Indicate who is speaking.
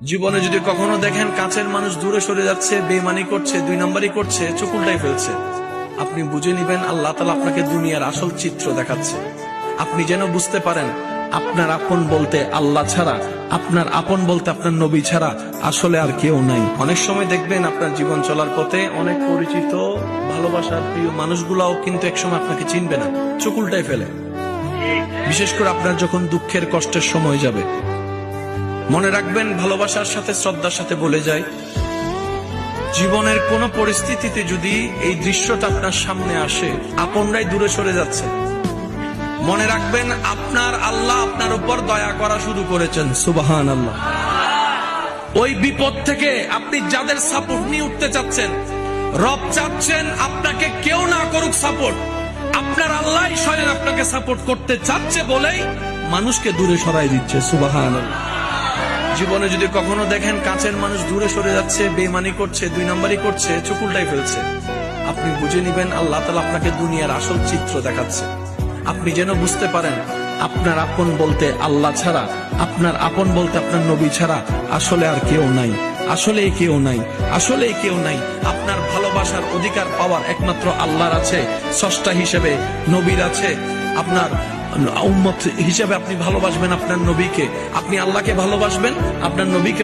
Speaker 1: জীবনে যদি কখনো দেখেন কাছের মানুষ দূরে সরে যাচ্ছে, বেঈমানি করছে, দুই নম্বরই করছে, চোখ উল্টাই ফেলছে, আপনি বুঝে নিবেন আল্লাহ তাআলা আপনাকে দুনিয়ার আসল চিত্র দেখাচ্ছে। আপনি যেন বুঝতে পারেন আপনার আপন বলতে আল্লাহ ছাড়া, আপনার আপন বলতে আপনার নবী ছাড়া আসলে আর কেউ নাই। অনেক সময় দেখবেন আপনার জীবন চলার পথে অনেক পরিচিত ভালোবাসার প্রিয় মানুষগুলাও কিন্তু একসময় আপনাকে চিনবে না, চোখ উল্টাই ফেলে। বিশেষ করে আপনার যখন দুঃখের কষ্টের সময় যাবে, মনে রাখবেন ভালোবাসার সাথে শ্রদ্ধার সাথে বলে যায়, জীবনের কোন পরিস্থিতিতে যদি এই দৃশ্যটা আপনার সামনে আসে, আপনরাই দূরে সরে যাচ্ছে, মনে রাখবেন আপনার আল্লাহ আপনার উপর দয়া করা শুরু করেছেন। সুবহানাল্লাহ। ওই বিপদ থেকে আপনি যাদের সাপোর্ট নিয়ে উঠতে চাচ্ছেন, রব চাচ্ছেন আপনাকে কেউ না করুক সাপোর্ট, আপনার আল্লাহ স্বয়ং আপনাকে সাপোর্ট করতে চাচ্ছে বলেই মানুষকে দূরে সরাই দিচ্ছে। সুবহানাল্লাহ। জীবনে যদি কখনো দেখেন কাছের মানুষ দূরে সরে যাচ্ছে, বেঈমানি করছে, দুই নম্বরই করছে, চোখ উল্টাই ফেলছে, আপনি বুঝে নিবেন আল্লাহ তাআলা আপনাকে দুনিয়ার আসল চিত্র দেখাচ্ছে। আপনি যেন বুঝতে পারেন আপনার আপন বলতে আল্লাহ ছাড়া, আপনার আপন বলতে আপনার নবী ছাড়া আসলে আর কেউ নাই, আসলে কেউ নাই, আসলে কেউ নাই। আপনার ভালোবাসার অধিকার পাওয়ার একমাত্র আল্লাহর আছে, স্রষ্টা হিসেবে নবীর আছে। আপনার উম্মত হিসেবে আপনি ভালোবাসবেন আপনার নবীকে, আপনি আল্লাহকে ভালোবাসবেন, আপনার নবীকে